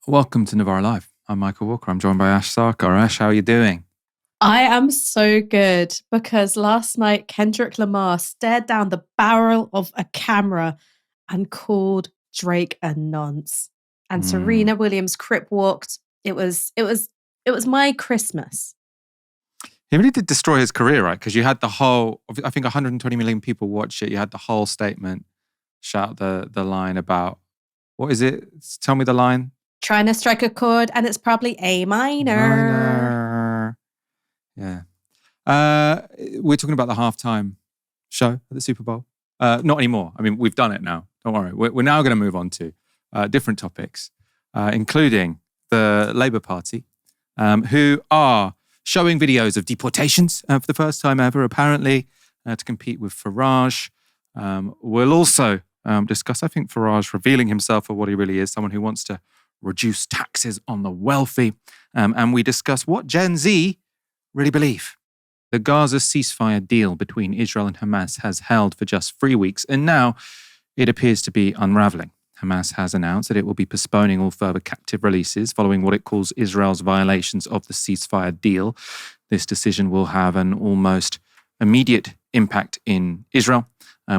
Welcome to Novara Live. I'm Michael Walker. I'm joined by Ash Sarkar. Ash, how are you doing? I am so good because last night Kendrick Lamar stared down the barrel of a camera and called Drake a nonce. And Serena Williams crip walked. It was my Christmas. He really did destroy his career, right? Because you had the whole, I think 120 million people watch it. You had the whole statement, shout the line about, what is it? Tell me the line. Trying to strike a chord and it's probably A minor. Yeah. We're talking about the halftime show at the Super Bowl. Not anymore. I mean, we've done it now. Don't worry. We're now going to move on to different topics, including the Labour Party, who are showing videos of deportations for the first time ever, apparently, to compete with Farage. We'll also discuss, I think, Farage revealing himself for what he really is, someone who wants to reduce taxes on the wealthy. And we discuss what Gen Z really believe. The Gaza ceasefire deal between Israel and Hamas has held for just 3 weeks, and now it appears to be unravelling. Hamas has announced that it will be postponing all further captive releases following what it calls Israel's violations of the ceasefire deal. This decision will have an almost immediate impact in Israel,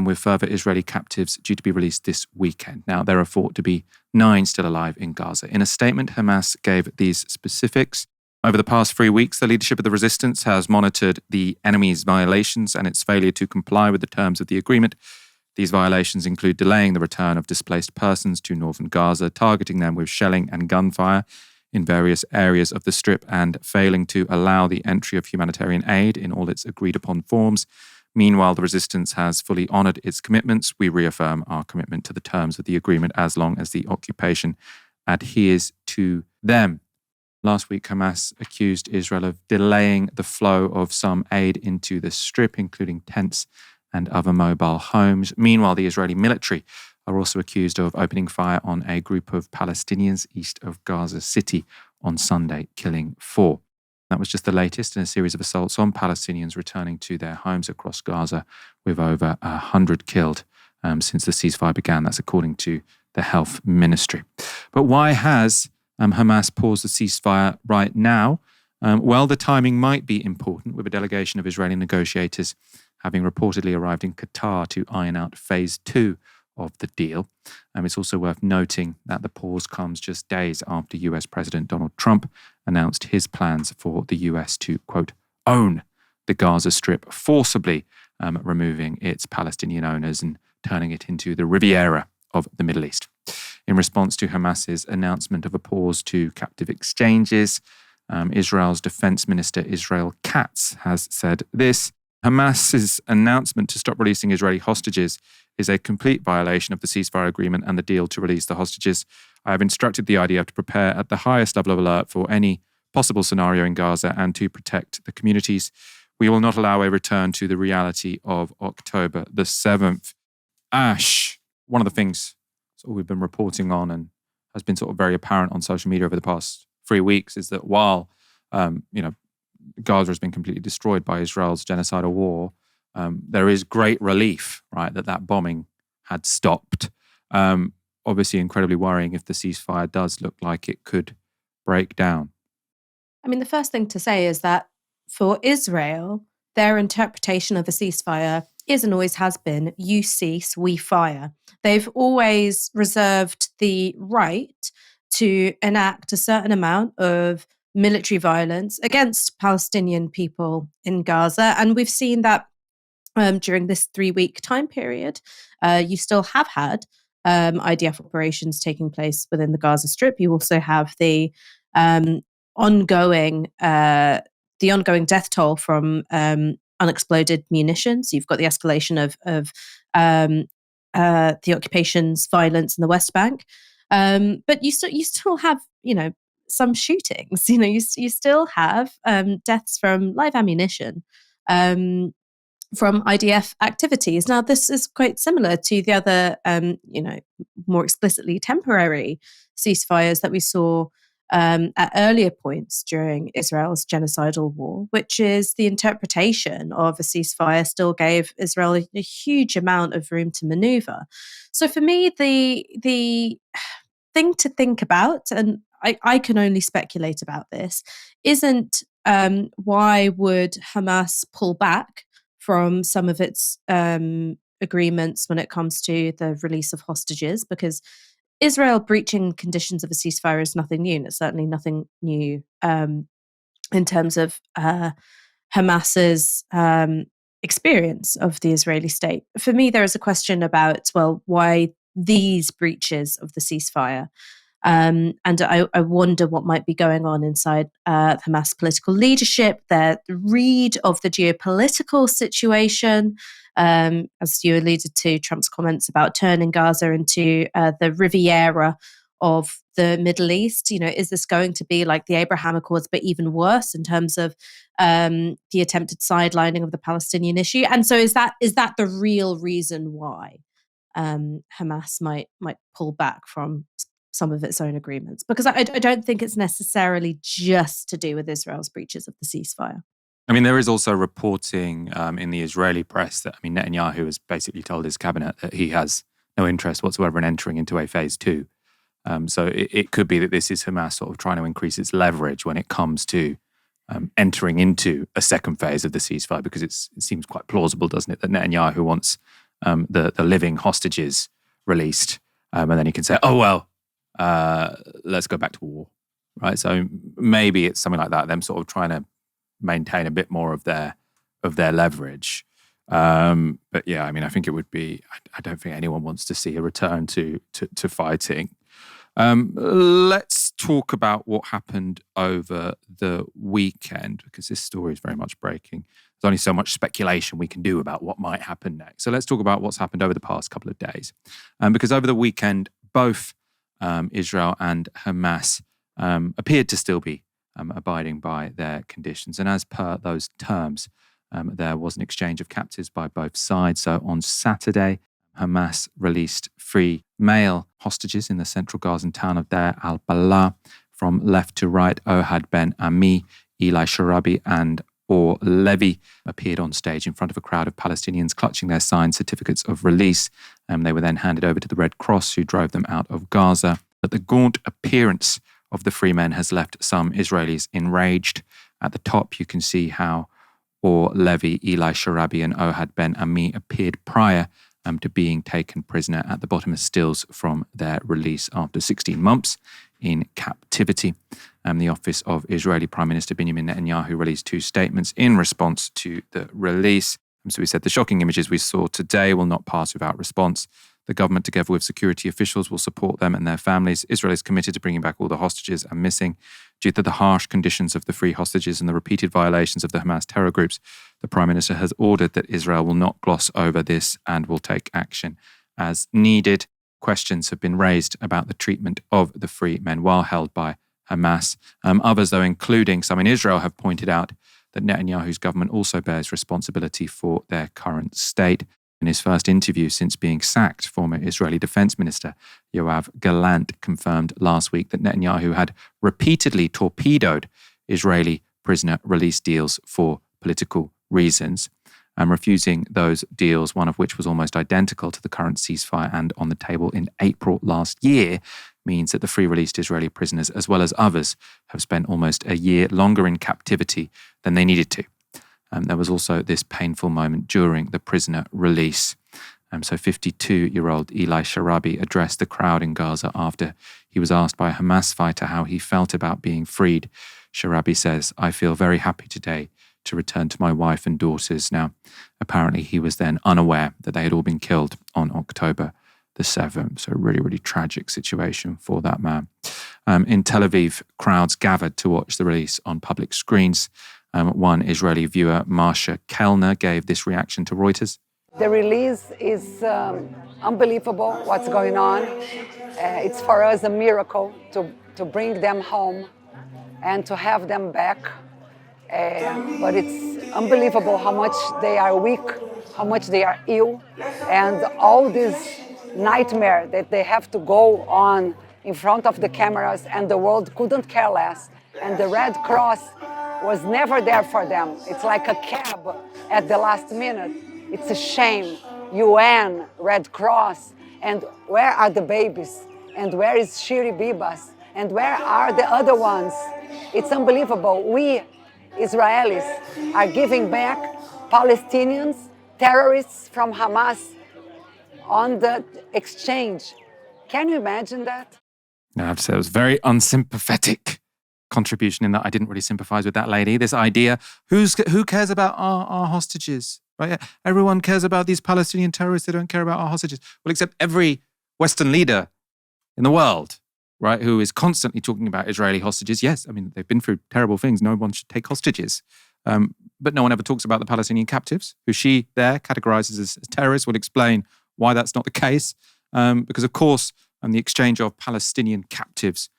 with further Israeli captives due to be released this weekend. Now, there are thought to be 9 still alive in Gaza. In a statement, Hamas gave these specifics. Over the past 3 weeks, the leadership of the resistance has monitored the enemy's violations and its failure to comply with the terms of the agreement. These violations include delaying the return of displaced persons to northern Gaza, targeting them with shelling and gunfire in various areas of the Strip, and failing to allow the entry of humanitarian aid in all its agreed-upon forms. Meanwhile, the resistance has fully honoured its commitments. We reaffirm our commitment to the terms of the agreement as long as the occupation adheres to them. Last week, Hamas accused Israel of delaying the flow of some aid into the Strip, including tents and other mobile homes. Meanwhile, the Israeli military are also accused of opening fire on a group of Palestinians east of Gaza City on Sunday, killing 4. That was just the latest in a series of assaults on Palestinians returning to their homes across Gaza, with over 100 killed since the ceasefire began. That's according to the health ministry. But why has Hamas paused the ceasefire right now? Well, the timing might be important, with a delegation of Israeli negotiators having reportedly arrived in Qatar to iron out phase 2 of the deal. It's also worth noting that the pause comes just days after US President Donald Trump announced his plans for the US to, quote, own the Gaza Strip, forcibly removing its Palestinian owners and turning it into the Riviera of the Middle East. In response to Hamas's announcement of a pause to captive exchanges, Israel's Defense Minister Israel Katz has said this: Hamas's announcement to stop releasing Israeli hostages is a complete violation of the ceasefire agreement and the deal to release the hostages. I have instructed the IDF to prepare at the highest level of alert for any possible scenario in Gaza and to protect the communities. We will not allow a return to the reality of October the 7th. Ash, one of the things we've been reporting on and has been sort of very apparent on social media over the past 3 weeks is that while, Gaza has been completely destroyed by Israel's genocidal war, there is great relief, right, that bombing had stopped. Obviously incredibly worrying if the ceasefire does look like it could break down. I mean, the first thing to say is that for Israel, their interpretation of a ceasefire is and always has been, you cease, we fire. They've always reserved the right to enact a certain amount of military violence against Palestinian people in Gaza. And we've seen that during this 3-week time period. You still have had IDF operations taking place within the Gaza Strip. You also have the ongoing death toll from unexploded munitions. You've got the escalation of the occupation's violence in the West Bank. But you still have, some shootings. You still have deaths from live ammunition from IDF activities. Now, this is quite similar to the other, more explicitly temporary ceasefires that we saw at earlier points during Israel's genocidal war, which is the interpretation of a ceasefire still gave Israel a huge amount of room to maneuver. So for me, the thing to think about, and I can only speculate about this, isn't why would Hamas pull back from some of its agreements when it comes to the release of hostages? Because Israel breaching conditions of a ceasefire is nothing new, and it's certainly nothing new in terms of Hamas's experience of the Israeli state. For me, there is a question about, well, why these breaches of the ceasefire? And I wonder what might be going on inside Hamas political leadership, their read of the geopolitical situation. As you alluded to, Trump's comments about turning Gaza into the Riviera of the Middle East. Is this going to be like the Abraham Accords, but even worse in terms of the attempted sidelining of the Palestinian issue? And so is that the real reason why Hamas might pull back from some of its own agreements? Because I don't think it's necessarily just to do with Israel's breaches of the ceasefire. I mean, there is also reporting in the Israeli press that, Netanyahu has basically told his cabinet that he has no interest whatsoever in entering into a phase two. So it could be that this is Hamas sort of trying to increase its leverage when it comes to entering into a second phase of the ceasefire, because it seems quite plausible, doesn't it, that Netanyahu wants the living hostages released, and then he can say, oh, well, let's go back to war, right? So maybe it's something like that, them sort of trying to maintain a bit more of their leverage. But yeah, I think it would be, I don't think anyone wants to see a return to fighting. Let's talk about what happened over the weekend, because this story is very much breaking. There's only so much speculation we can do about what might happen next. So let's talk about what's happened over the past couple of days. Because over the weekend, both Israel and Hamas appeared to still be abiding by their conditions. And as per those terms, there was an exchange of captives by both sides. So on Saturday, Hamas released 3 male hostages in the central Gazan town of Deir al-Balah. From left to right, Ohad Ben Ami, Eli Sharabi, and Or Levy appeared on stage in front of a crowd of Palestinians clutching their signed certificates of release. They were then handed over to the Red Cross, who drove them out of Gaza. But the gaunt appearance of the 3 men has left some Israelis enraged. At the top, you can see how Or Levy, Eli Sharabi, and Ohad Ben Ami appeared prior to being taken prisoner. At the bottom are stills from their release after 16 months in captivity. The office of Israeli Prime Minister Benjamin Netanyahu released 2 statements in response to the release. So he said, the shocking images we saw today will not pass without response. The government, together with security officials, will support them and their families. Israel is committed to bringing back all the hostages and missing. Due to the harsh conditions of the 3 hostages and the repeated violations of the Hamas terror groups, the Prime Minister has ordered that Israel will not gloss over this and will take action as needed. Questions have been raised about the treatment of the 3 men while held by Hamas. Others, though, including some in Israel, have pointed out that Netanyahu's government also bears responsibility for their current state. In his first interview since being sacked, former Israeli Defense Minister Yoav Gallant confirmed last week that Netanyahu had repeatedly torpedoed Israeli prisoner release deals for political reasons, refusing those deals, one of which was almost identical to the current ceasefire and on the table in April last year, means that the 3 released Israeli prisoners, as well as others, have spent almost a year longer in captivity than they needed to. There was also this painful moment during the prisoner release. So 52-year-old Eli Sharabi addressed the crowd in Gaza after he was asked by a Hamas fighter how he felt about being freed. Sharabi says, I feel very happy today to return to my wife and daughters. Now, apparently he was then unaware that they had all been killed on October the 7th. So really, really tragic situation for that man. In Tel Aviv, crowds gathered to watch the release on public screens. One Israeli viewer, Marsha Kellner, gave this reaction to Reuters. The release is unbelievable what's going on. It's for us a miracle to bring them home and to have them back. But it's unbelievable how much they are weak, how much they are ill, and all this nightmare that they have to go on in front of the cameras, and the world couldn't care less. And the Red Cross was never there for them. It's like a cab at the last minute. It's a shame. UN, Red Cross, and where are the babies? And where is Shiri Bibas? And where are the other ones? It's unbelievable. We, Israelis, are giving back Palestinians, terrorists from Hamas on the exchange. Can you imagine that? I have to say it was very unsympathetic contribution in that I didn't really sympathize with that lady. This idea, who cares about our hostages? Right? Yeah, everyone cares about these Palestinian terrorists. They don't care about our hostages. Well, except every Western leader in the world, right, who is constantly talking about Israeli hostages. Yes, I mean, they've been through terrible things. No one should take hostages. But no one ever talks about the Palestinian captives, who she there categorizes as terrorists. Will explain why that's not the case. Because, of course, the exchange of Palestinian captives,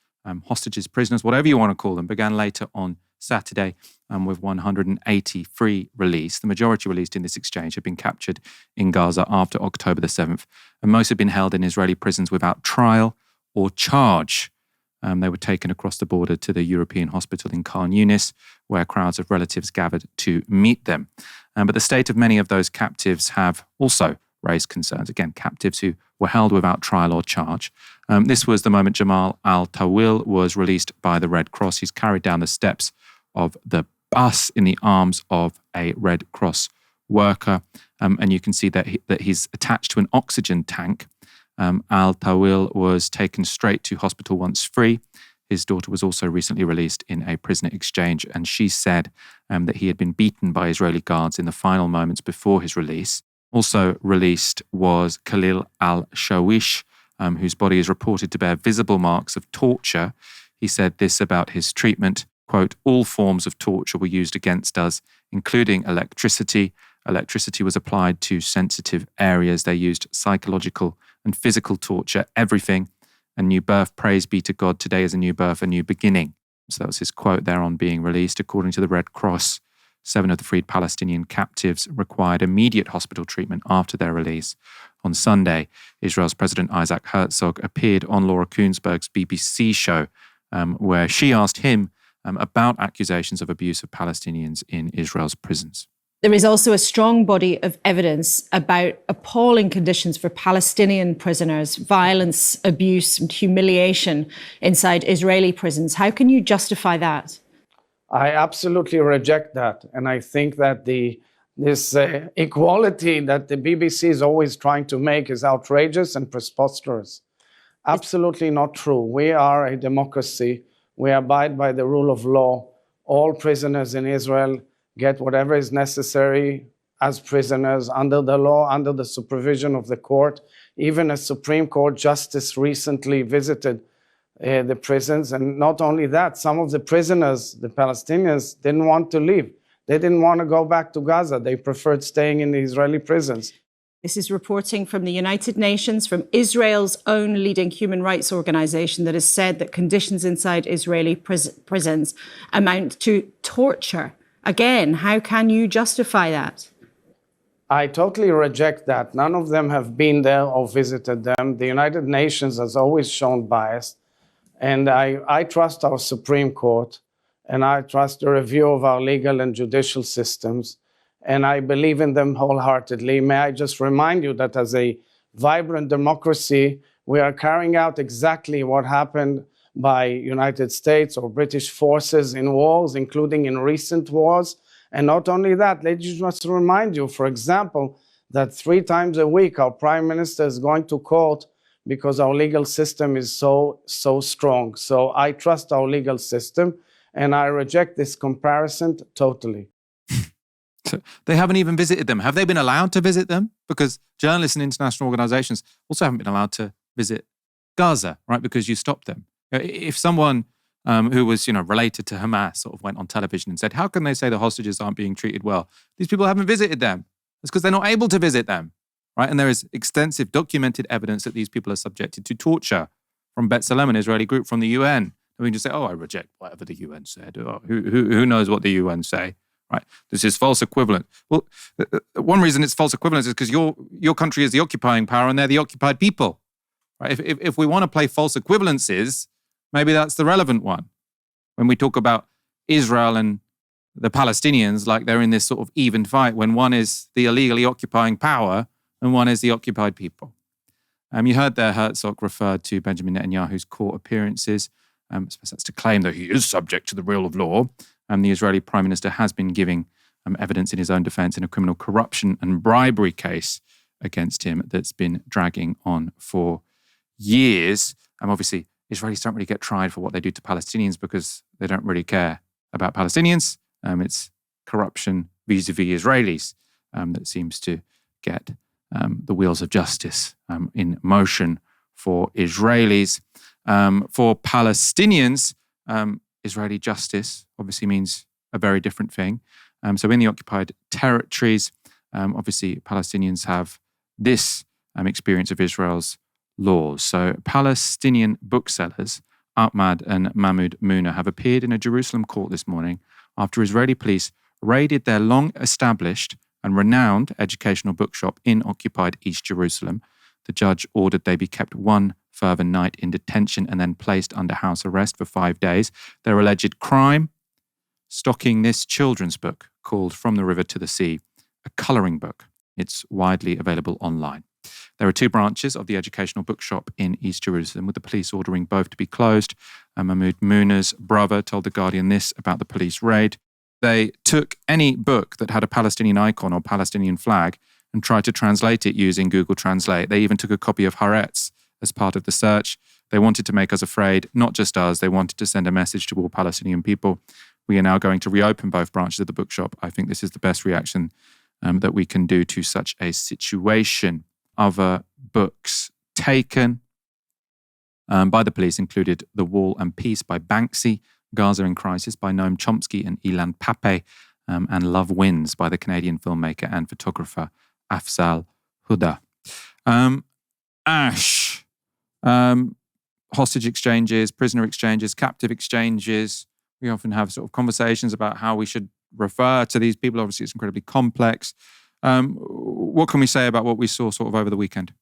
hostages, prisoners, whatever you want to call them, began later on Saturday with 183 released. The majority released in this exchange had been captured in Gaza after October the 7th, and most had been held in Israeli prisons without trial or charge. They were taken across the border to the European hospital in Khan Yunis, where crowds of relatives gathered to meet them. But the state of many of those captives have also raised concerns. Again, captives who were held without trial or charge. This was the moment Jamal al-Tawil was released by the Red Cross. He's carried down the steps of the bus in the arms of a Red Cross worker. And you can see that he's attached to an oxygen tank. Al-Tawil was taken straight to hospital once free. His daughter was also recently released in a prisoner exchange, and she said that he had been beaten by Israeli guards in the final moments before his release. Also released was Khalil al-Shawish, whose body is reported to bear visible marks of torture. He said this about his treatment, quote, "All forms of torture were used against us, including electricity. Electricity was applied to sensitive areas. They used psychological and physical torture, everything. A new birth, praise be to God. Today is a new birth, a new beginning." So that was his quote there on being released. According to the Red Cross, 7 of the freed Palestinian captives required immediate hospital treatment after their release. On Sunday, Israel's President Isaac Herzog appeared on Laura Kuenssberg's BBC show, where she asked him about accusations of abuse of Palestinians in Israel's prisons. There is also a strong body of evidence about appalling conditions for Palestinian prisoners, violence, abuse, and humiliation inside Israeli prisons. How can you justify that? I absolutely reject that. And I think that this equality that the BBC is always trying to make is outrageous and preposterous. Absolutely not true. We are a democracy. We abide by the rule of law. All prisoners in Israel get whatever is necessary as prisoners under the law, under the supervision of the court. Even a Supreme Court justice recently visited the prisons. And not only that, some of the prisoners, the Palestinians, didn't want to leave. They didn't want to go back to Gaza. They preferred staying in the Israeli prisons. This is reporting from the United Nations, from Israel's own leading human rights organization that has said that conditions inside Israeli prisons amount to torture. Again, how can you justify that? I totally reject that. None of them have been there or visited them. The United Nations has always shown bias. And I trust our Supreme Court, and I trust the review of our legal and judicial systems, and I believe in them wholeheartedly. May I just remind you that as a vibrant democracy, we are carrying out exactly what happened by United States or British forces in wars, including in recent wars. And not only that, let me just remind you, for example, that 3 times a week our Prime Minister is going to court because our legal system is so strong. So I trust our legal system, and I reject this comparison totally. So they haven't even visited them. Have they been allowed to visit them? Because journalists and international organizations also haven't been allowed to visit Gaza, right? Because you stopped them. If someone who was, related to Hamas sort of went on television and said, how can they say the hostages aren't being treated well? These people haven't visited them. It's because they're not able to visit them. Right? And there is extensive documented evidence that these people are subjected to torture from B'Tselem, an Israeli group from the UN. And we can just say, I reject whatever the UN said. Oh, who knows what the UN say? Right? This is false equivalent. Well, one reason it's false equivalence is because your country is the occupying power and they're the occupied people. Right? If we want to play false equivalences, maybe that's the relevant one. When we talk about Israel and the Palestinians, like they're in this sort of even fight when one is the illegally occupying power and one is the occupied people. You heard there Herzog referred to Benjamin Netanyahu's court appearances. I suppose that's to claim that he is subject to the rule of law. The Israeli Prime Minister has been giving evidence in his own defense in a criminal corruption and bribery case against him that's been dragging on for years. Obviously, Israelis don't really get tried for what they do to Palestinians because they don't really care about Palestinians. It's corruption vis-a-vis Israelis that seems to get the wheels of justice in motion for Israelis. For Palestinians, Israeli justice obviously means a very different thing. So in the occupied territories, obviously Palestinians have this experience of Israel's laws. So Palestinian booksellers Ahmad and Mahmoud Muna have appeared in a Jerusalem court this morning after Israeli police raided their long-established and renowned educational bookshop in occupied East Jerusalem. The judge ordered they be kept one further night in detention and then placed under house arrest for 5 days. Their alleged crime? Stocking this children's book called From the River to the Sea, a colouring book. It's widely available online. There are 2 branches of the educational bookshop in East Jerusalem, with the police ordering both to be closed. Mahmoud Muna's brother told The Guardian this about the police raid. They took any book that had a Palestinian icon or Palestinian flag and tried to translate it using Google Translate. They even took a copy of Haaretz as part of the search. They wanted to make us afraid, not just us. They wanted to send a message to all Palestinian people. We are now going to reopen both branches of the bookshop. I think this is the best reaction that we can do to such a situation. Other books taken by the police included The Wall and Peace by Banksy, Gaza in Crisis by Noam Chomsky and Ilan Pappé, and Love Wins by the Canadian filmmaker and photographer Afzal Huda. Ash, hostage exchanges, prisoner exchanges, captive exchanges. We often have sort of conversations about how we should refer to these people. Obviously, it's incredibly complex. What can we say about what we saw sort of over the weekend?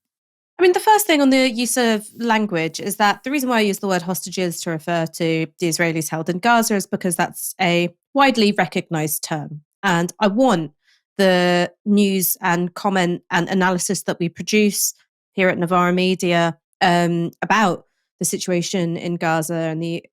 I mean, the first thing on the use of language is that the reason why I use the word hostages to refer to the Israelis held in Gaza is because that's a widely recognised term. And I want the news and comment and analysis that we produce here at Novara Media about the situation in Gaza and the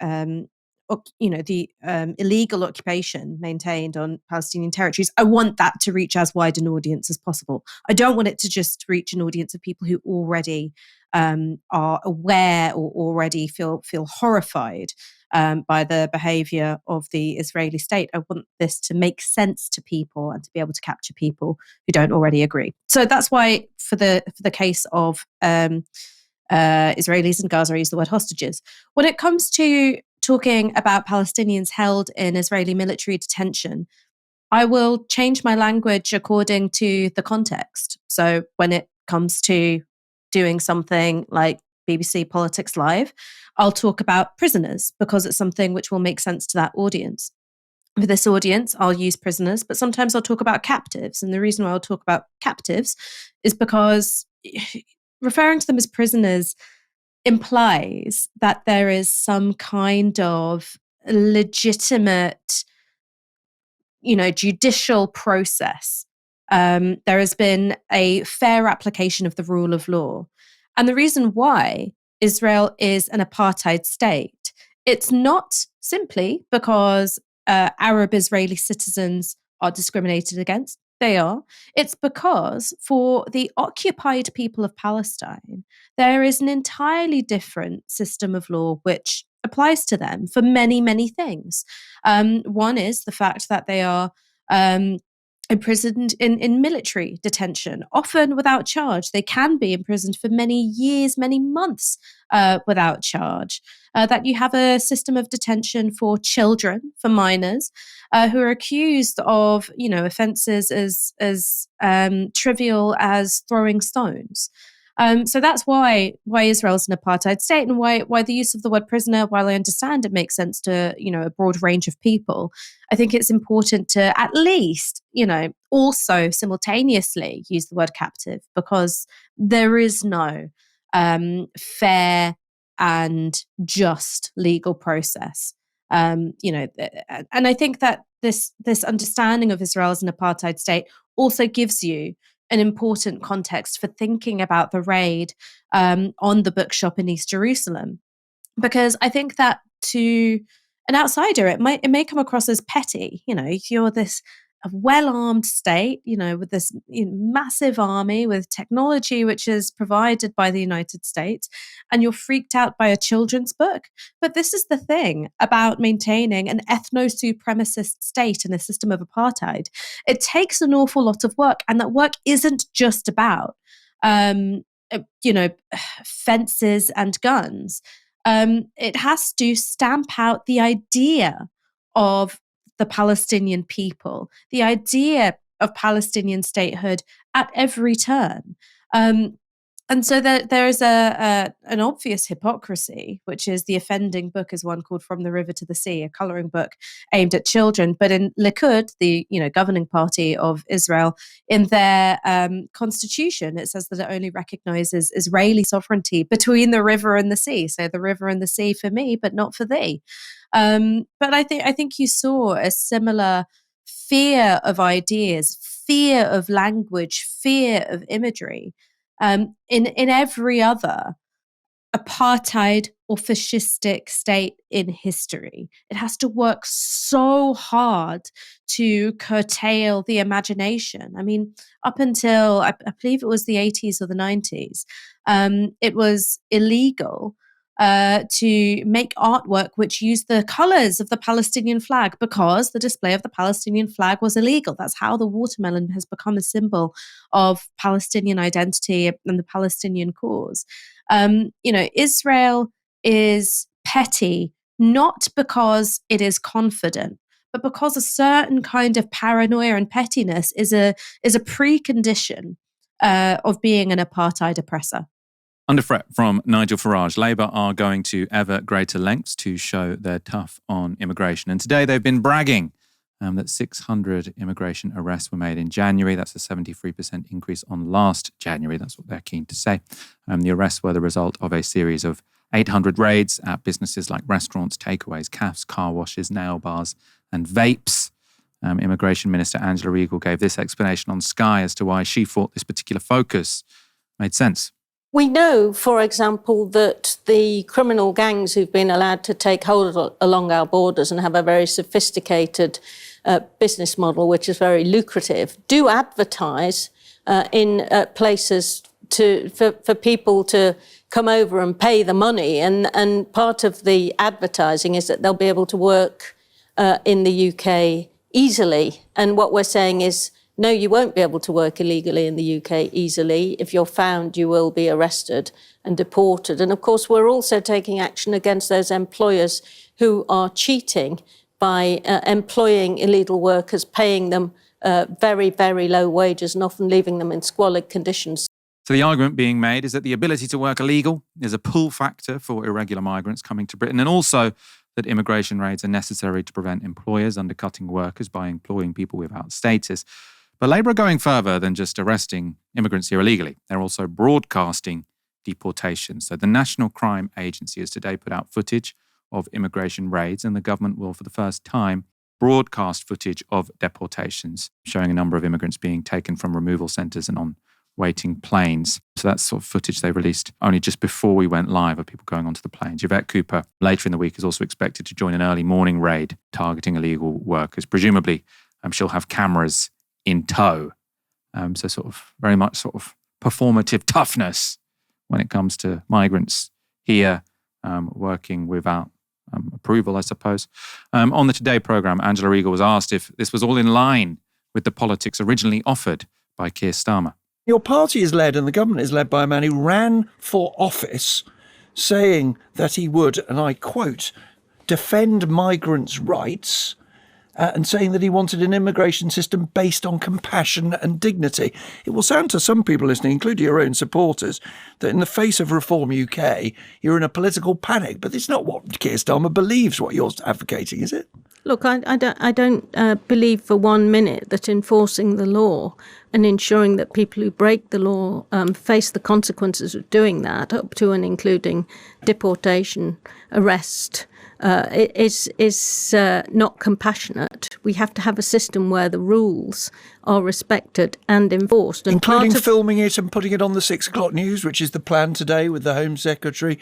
illegal occupation maintained on Palestinian territories. I want that to reach as wide an audience as possible. I don't want it to just reach an audience of people who already are aware or already feel horrified by the behavior of the Israeli state. I want this to make sense to people and to be able to capture people who don't already agree. So that's why for the case of Israelis in Gaza, I use the word hostages. When it comes to talking about Palestinians held in Israeli military detention, I will change my language according to the context. So when it comes to doing something like BBC Politics Live, I'll talk about prisoners because it's something which will make sense to that audience. For this audience, I'll use prisoners, but sometimes I'll talk about captives. And the reason why I'll talk about captives is because referring to them as prisoners implies that there is some kind of legitimate, judicial process. There has been a fair application of the rule of law. And the reason why Israel is an apartheid state, it's not simply because Arab Israeli citizens are discriminated against. They are. It's because for the occupied people of Palestine, there is an entirely different system of law which applies to them for many, many things. One is the fact that they are imprisoned in military detention, often without charge. They can be imprisoned for many years, many months without charge. That you have a system of detention for children, for minors, who are accused of, offences as trivial as throwing stones. So that's why Israel's an apartheid state, and why the use of the word prisoner, while I understand it makes sense to, a broad range of people, I think it's important to at least, also simultaneously use the word captive, because there is no fair and just legal process. And I think that this understanding of Israel as an apartheid state also gives you an important context for thinking about the raid on the bookshop in East Jerusalem. Because I think that to an outsider, it may come across as petty. You're this a well-armed state, with this massive army, with technology which is provided by the United States, and you're freaked out by a children's book. But this is the thing about maintaining an ethno-supremacist state and a system of apartheid. It takes an awful lot of work, and that work isn't just about, fences and guns. It has to stamp out the idea of the Palestinian people, the idea of Palestinian statehood at every turn. And so there is an obvious hypocrisy, which is the offending book is one called From the River to the Sea, a colouring book aimed at children. But in Likud, the governing party of Israel, in their constitution, it says that it only recognises Israeli sovereignty between the river and the sea. So the river and the sea for me, but not for thee. But I think you saw a similar fear of ideas, fear of language, fear of imagery in every other apartheid or fascistic state in history. It has to work so hard to curtail the imagination. I mean, up until I believe it was the 80s or the 90s, it was illegal to make artwork which used the colours of the Palestinian flag, because the display of the Palestinian flag was illegal. That's how the watermelon has become a symbol of Palestinian identity and the Palestinian cause. Israel is petty, not because it is confident, but because a certain kind of paranoia and pettiness is a precondition of being an apartheid oppressor. Under threat from Nigel Farage, Labour are going to ever greater lengths to show they're tough on immigration. And today they've been bragging that 600 immigration arrests were made in January. That's a 73% increase on last January. That's what they're keen to say. The arrests were the result of a series of 800 raids at businesses like restaurants, takeaways, cafes, car washes, nail bars and vapes. Immigration Minister Angela Regal gave this explanation on Sky as to why she thought this particular focus made sense. We know, for example, that the criminal gangs who've been allowed to take hold along our borders and have a very sophisticated business model, which is very lucrative, do advertise in places for people to come over and pay the money. And part of the advertising is that they'll be able to work in the UK easily. And what we're saying is, no, you won't be able to work illegally in the UK easily. If you're found, you will be arrested and deported. And of course, we're also taking action against those employers who are cheating by employing illegal workers, paying them very, very low wages and often leaving them in squalid conditions. So the argument being made is that the ability to work illegal is a pull factor for irregular migrants coming to Britain, and also that immigration raids are necessary to prevent employers undercutting workers by employing people without status. But Labour are going further than just arresting immigrants here illegally. They're also broadcasting deportations. So the National Crime Agency has today put out footage of immigration raids, and the government will, for the first time, broadcast footage of deportations, showing a number of immigrants being taken from removal centres and on waiting planes. So that's sort of footage they released only just before we went live of people going onto the planes. Yvette Cooper, later in the week, is also expected to join an early morning raid targeting illegal workers. Presumably, she'll have cameras in tow. So sort of very much sort of performative toughness when it comes to migrants here working without approval, I suppose. On the Today programme, Angela Regal was asked if this was all in line with the politics originally offered by Keir Starmer. Your party is led, and the government is led by a man who ran for office saying that he would, and I quote, defend migrants' rights, and saying that he wanted an immigration system based on compassion and dignity. It will sound to some people listening, including your own supporters, that in the face of Reform UK, you're in a political panic. But it's not what Keir Starmer believes, what you're advocating, is it? Look, I don't believe for 1 minute that enforcing the law and ensuring that people who break the law face the consequences of doing that, up to and including deportation, arrest, is not compassionate. We have to have a system where the rules are respected and enforced. And including filming it and putting it on the 6 o'clock news, which is the plan today with the Home Secretary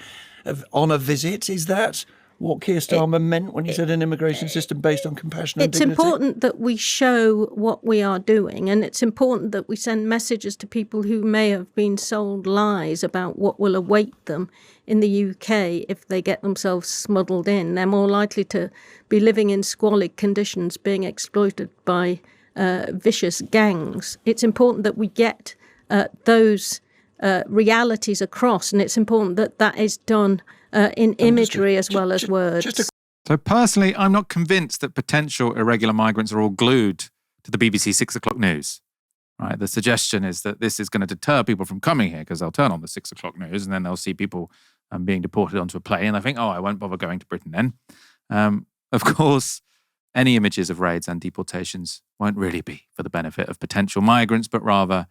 on a visit. Is that what Keir Starmer meant when he said an immigration system based on compassion and It's dignity? important that we show what we are doing, and it's important that we send messages to people who may have been sold lies about what will await them in the UK if they get themselves smuggled in. They're more likely to be living in squalid conditions, being exploited by vicious gangs. It's important that we get those realities across, and it's important that that is done in imagery as well as words. So personally, I'm not convinced that potential irregular migrants are all glued to the BBC 6 o'clock news. Right? The suggestion is that this is going to deter people from coming here because they'll turn on the 6 o'clock news and then they'll see people being deported onto a plane and they think, oh, I won't bother going to Britain then. Of course, any images of raids and deportations won't really be for the benefit of potential migrants, but rather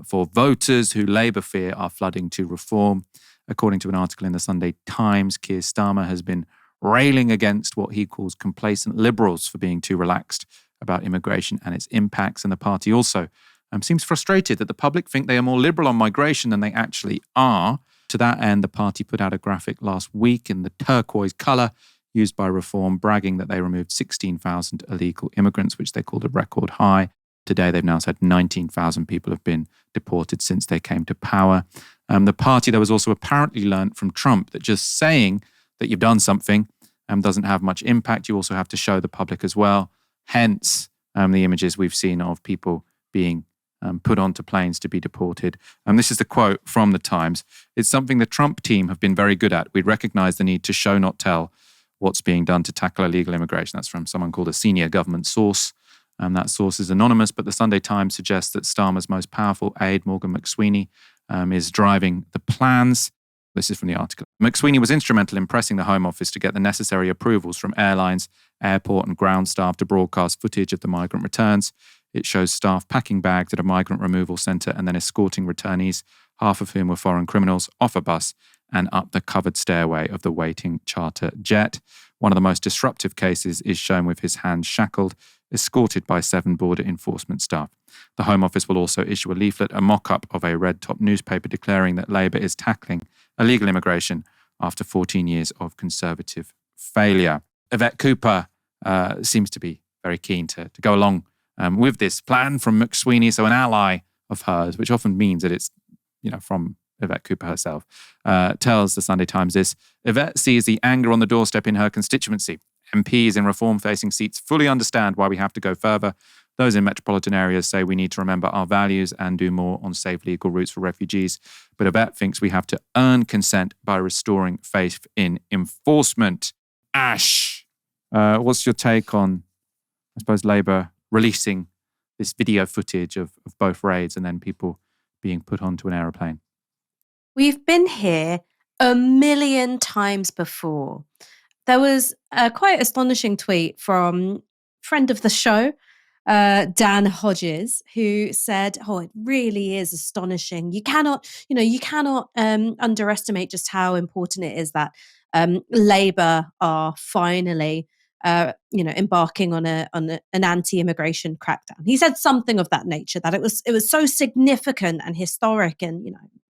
for voters who Labour fear are flooding to reform. According to an article in the Sunday Times, Keir Starmer has been railing against what he calls complacent liberals for being too relaxed about immigration and its impacts. And the party also seems frustrated that the public think they are more liberal on migration than they actually are. To that end, the party put out a graphic last week in the turquoise colour used by Reform, bragging that they removed 16,000 illegal immigrants, which they called a record high. Today, they've now said 19,000 people have been deported since they came to power. The party, though, has also apparently learnt from Trump that just saying that you've done something doesn't have much impact. You also have to show the public as well. Hence, the images we've seen of people being put onto planes to be deported. This is the quote from the Times. It's something the Trump team have been very good at. We recognise the need to show, not tell, what's being done to tackle illegal immigration. That's from someone called a senior government source. That source is anonymous, but the Sunday Times suggests that Starmer's most powerful aide, Morgan McSweeney, is driving the plans. This is from the article. McSweeney was instrumental in pressing the Home Office to get the necessary approvals from airlines, airport and ground staff to broadcast footage of the migrant returns. It shows staff packing bags at a migrant removal centre and then escorting returnees, half of whom were foreign criminals, off a bus and up the covered stairway of the waiting charter jet. One of the most disruptive cases is shown with his hands shackled, escorted by 7 border enforcement staff. The Home Office will also issue a leaflet, a mock-up of a red-top newspaper declaring that Labour is tackling illegal immigration after 14 years of Conservative failure. Yvette Cooper seems to be very keen to go along with this plan from McSweeney, so an ally of hers, which often means that it's from Yvette Cooper herself, tells the Sunday Times this. Yvette sees the anger on the doorstep in her constituency. MPs in reform-facing seats fully understand why we have to go further. Those in metropolitan areas say we need to remember our values and do more on safe legal routes for refugees. But Yvette thinks we have to earn consent by restoring faith in enforcement. Ash, what's your take on, I suppose, Labour releasing this video footage of both raids and then people being put onto an aeroplane? We've been here a million times before. There was a quite astonishing tweet from friend of the show, Dan Hodges, who said, "Oh, it really is astonishing. You cannot underestimate just how important it is that Labour are finally, embarking on an anti-immigration crackdown." He said something of that nature, that it was so significant and historic, and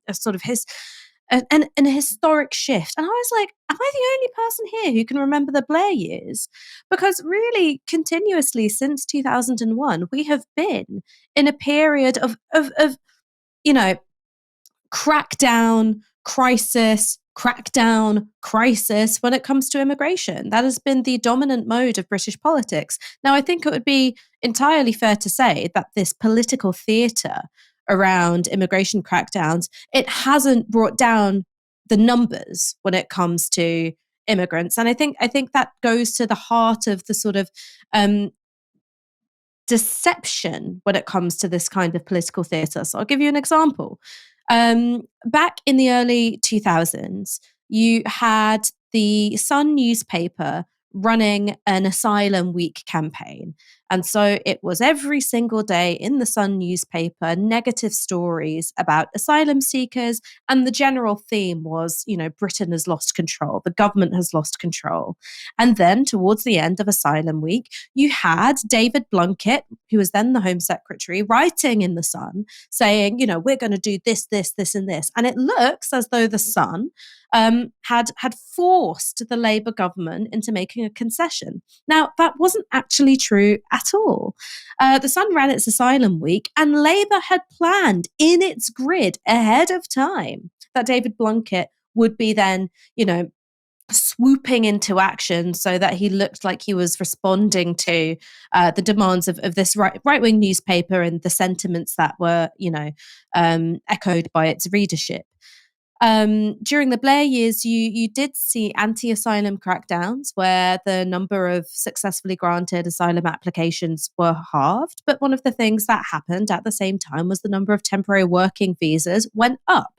a sort of a historic shift. And I was like, am I the only person here who can remember the Blair years? Because really, continuously since 2001, we have been in a period of crackdown, crisis when it comes to immigration. That has been the dominant mode of British politics. Now, I think it would be entirely fair to say that this political theatre around immigration crackdowns, it hasn't brought down the numbers when it comes to immigrants. And I think that goes to the heart of the sort of deception when it comes to this kind of political theatre. So I'll give you an example. Back in the early 2000s, you had the Sun newspaper running an Asylum Week campaign. And so it was every single day in the Sun newspaper, negative stories about asylum seekers. And the general theme was, Britain has lost control. The government has lost control. And then towards the end of Asylum Week, you had David Blunkett, who was then the Home Secretary, writing in the Sun saying, we're going to do this, this, this, and this. And it looks as though the Sun had forced the Labour government into making a concession. Now, that wasn't actually true at all. The Sun ran its Asylum Week, and Labour had planned in its grid ahead of time that David Blunkett would be then, swooping into action so that he looked like he was responding to the demands of this right-wing newspaper and the sentiments that were, echoed by its readership. During the Blair years, you did see anti-asylum crackdowns where the number of successfully granted asylum applications were halved. But one of the things that happened at the same time was the number of temporary working visas went up.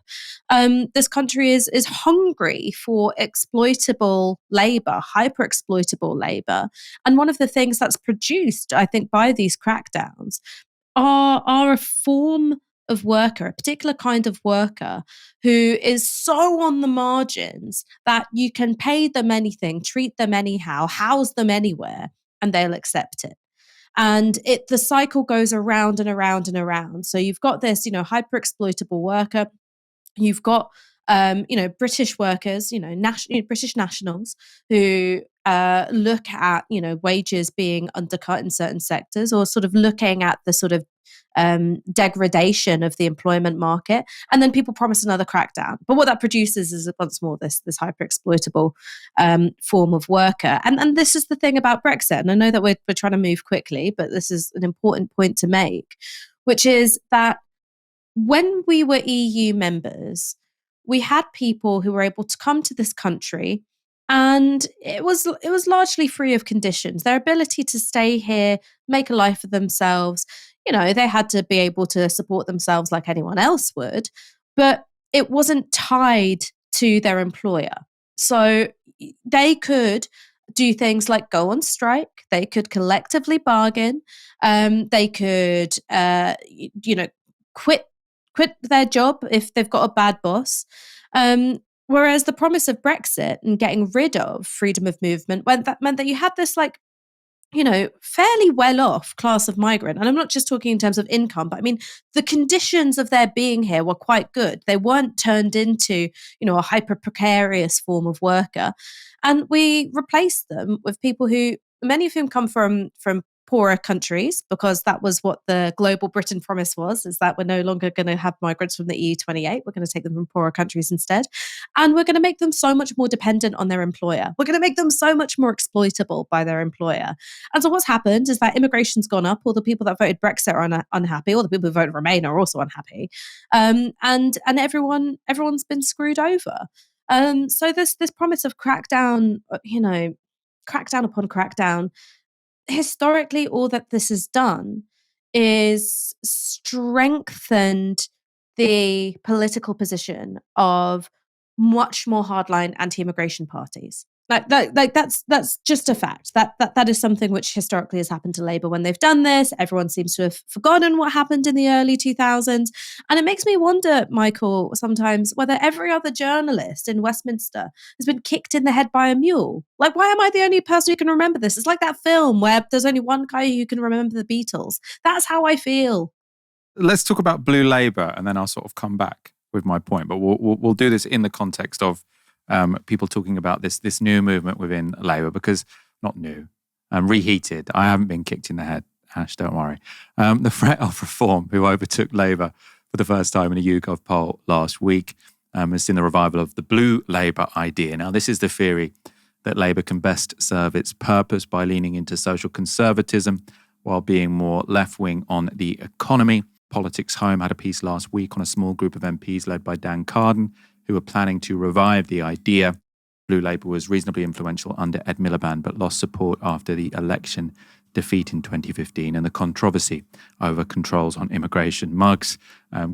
This country is hungry for exploitable labor, hyper-exploitable labor. And one of the things that's produced, I think, by these crackdowns are a form of worker, a particular kind of worker who is so on the margins that you can pay them anything, treat them anyhow, house them anywhere, and they'll accept it. And the cycle goes around and around and around. So you've got this, hyper exploitable worker. You've got, British workers, British nationals who look at, wages being undercut in certain sectors, or sort of looking at the sort of degradation of the employment market, and then people promise another crackdown. But what that produces is once more this hyper exploitable form of worker. And this is the thing about Brexit. And I know that we're trying to move quickly, but this is an important point to make, which is that when we were EU members, we had people who were able to come to this country, and it was largely free of conditions. Their ability to stay here, make a life for themselves, they had to be able to support themselves like anyone else would, but it wasn't tied to their employer. So they could do things like go on strike, they could collectively bargain, they could, quit their job if they've got a bad boss. Whereas the promise of Brexit and getting rid of freedom of movement meant that you had this fairly well-off class of migrant. And I'm not just talking in terms of income, but I mean, the conditions of their being here were quite good. They weren't turned into, a hyper-precarious form of worker. And we replaced them with people who, many of whom come from poorer countries, because that was what the global Britain promise was, is that we're no longer going to have migrants from the EU28. We're going to take them from poorer countries instead. And we're going to make them so much more dependent on their employer. We're going to make them so much more exploitable by their employer. And so what's happened is that immigration's gone up. All the people that voted Brexit are unhappy. All the people who voted Remain are also unhappy. And everyone's been screwed over. So this promise of crackdown, crackdown upon crackdown, historically, all that this has done is strengthened the political position of much more hardline anti-immigration parties. Like that's just a fact. That is something which historically has happened to Labour when they've done this. Everyone seems to have forgotten what happened in the early 2000s. And it makes me wonder, Michael, sometimes whether every other journalist in Westminster has been kicked in the head by a mule. Like, why am I the only person who can remember this? It's like that film where there's only one guy who can remember the Beatles. That's how I feel. Let's talk about Blue Labour, and then I'll sort of come back with my point. But we'll do this in the context of people talking about this new movement within Labour, because not new, reheated. I haven't been kicked in the head, Ash, don't worry. The threat of reform, who overtook Labour for the first time in a YouGov poll last week, has seen the revival of the Blue Labour idea. Now, this is the theory that Labour can best serve its purpose by leaning into social conservatism while being more left-wing on the economy. Politics Home had a piece last week on a small group of MPs led by Dan Carden, who were planning to revive the idea. Blue Labour was reasonably influential under Ed Miliband, but lost support after the election defeat in 2015 and the controversy over controls on immigration. Muggs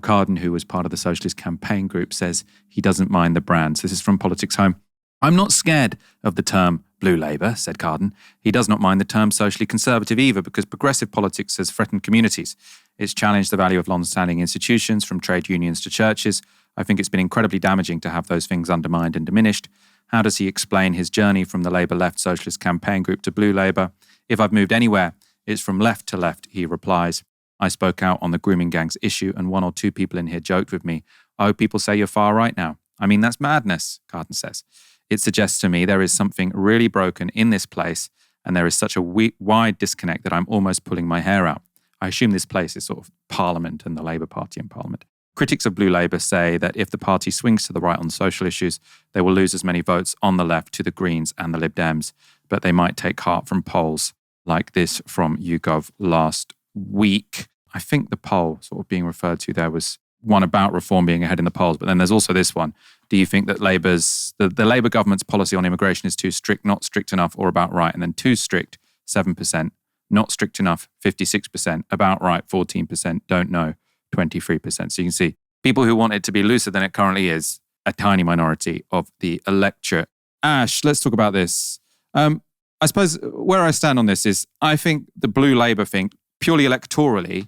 Carden, who was part of the Socialist campaign group, says he doesn't mind the brands. This is from Politics Home. I'm not scared of the term Blue Labour, said Carden. He does not mind the term socially conservative either, because progressive politics has threatened communities. It's challenged the value of long-standing institutions, from trade unions to churches. I think it's been incredibly damaging to have those things undermined and diminished. How does he explain his journey from the Labour Left Socialist Campaign Group to Blue Labour? If I've moved anywhere, it's from left to left, he replies. I spoke out on the grooming gangs issue, and one or two people in here joked with me. I hope people say you're far right now. I mean, that's madness, Carden says. It suggests to me there is something really broken in this place, and there is such a wide disconnect that I'm almost pulling my hair out. I assume this place is sort of Parliament and the Labour Party in Parliament. Critics of Blue Labour say that if the party swings to the right on social issues, they will lose as many votes on the left to the Greens and the Lib Dems, but they might take heart from polls like this from YouGov last week. I think the poll sort of being referred to there was one about reform being ahead in the polls, but then there's also this one. Do you think that the Labour government's policy on immigration is too strict, not strict enough, or about right? And then too strict, 7%, not strict enough, 56%, about right, 14%, don't know, 23%. So you can see people who want it to be looser than it currently is, a tiny minority of the electorate. Ash, let's talk about this. I suppose where I stand on this is I think the Blue Labour thing, purely electorally,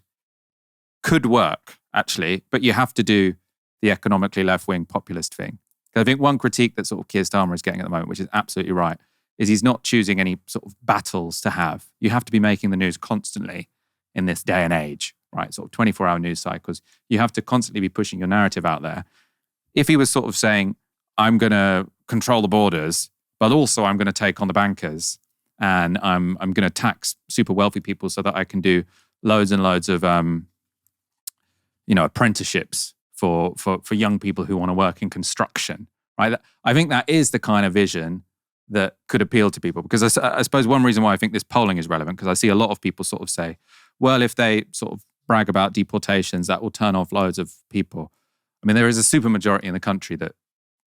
could work, actually, but you have to do the economically left-wing populist thing. I think one critique that sort of Keir Starmer is getting at the moment, which is absolutely right, is he's not choosing any sort of battles to have. You have to be making the news constantly in this day and age, right? Sort of 24-hour news cycles. You have to constantly be pushing your narrative out there. If he was sort of saying, I'm going to control the borders, but also I'm going to take on the bankers, and I'm going to tax super wealthy people so that I can do loads and loads of apprenticeships for young people who want to work in construction, right? I think that is the kind of vision that could appeal to people, because I suppose one reason why I think this polling is relevant, because I see a lot of people sort of say, well, if they sort of brag about deportations, that will turn off loads of people. I mean, there is a supermajority in the country that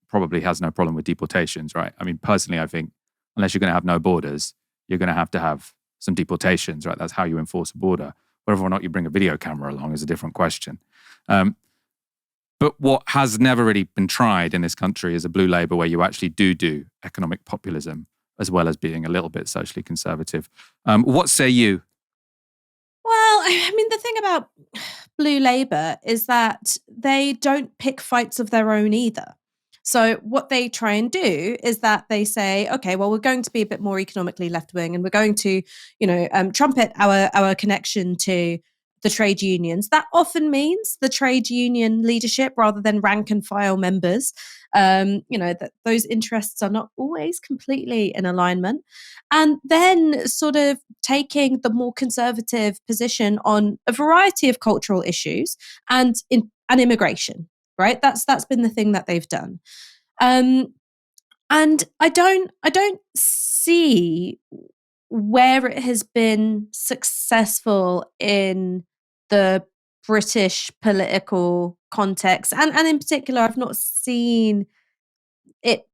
probably has no problem with deportations, right? I mean, personally, I think unless you're going to have no borders, you're going to have some deportations, right? That's how you enforce a border. Whether or not you bring a video camera along is a different question. But what has never really been tried in this country is a Blue Labour where you actually do economic populism as well as being a little bit socially conservative. What say you? Well, I mean, the thing about Blue Labour is that they don't pick fights of their own either. So what they try and do is that they say, okay, well, we're going to be a bit more economically left-wing, and we're going to, trumpet our connection to the trade unions. That often means the trade union leadership rather than rank and file members. That those interests are not always completely in alignment. And then sort of taking the more conservative position on a variety of cultural issues and immigration, right? That's been the thing that they've done. And I don't see where it has been successful in the British political context. And in particular, I've not seen it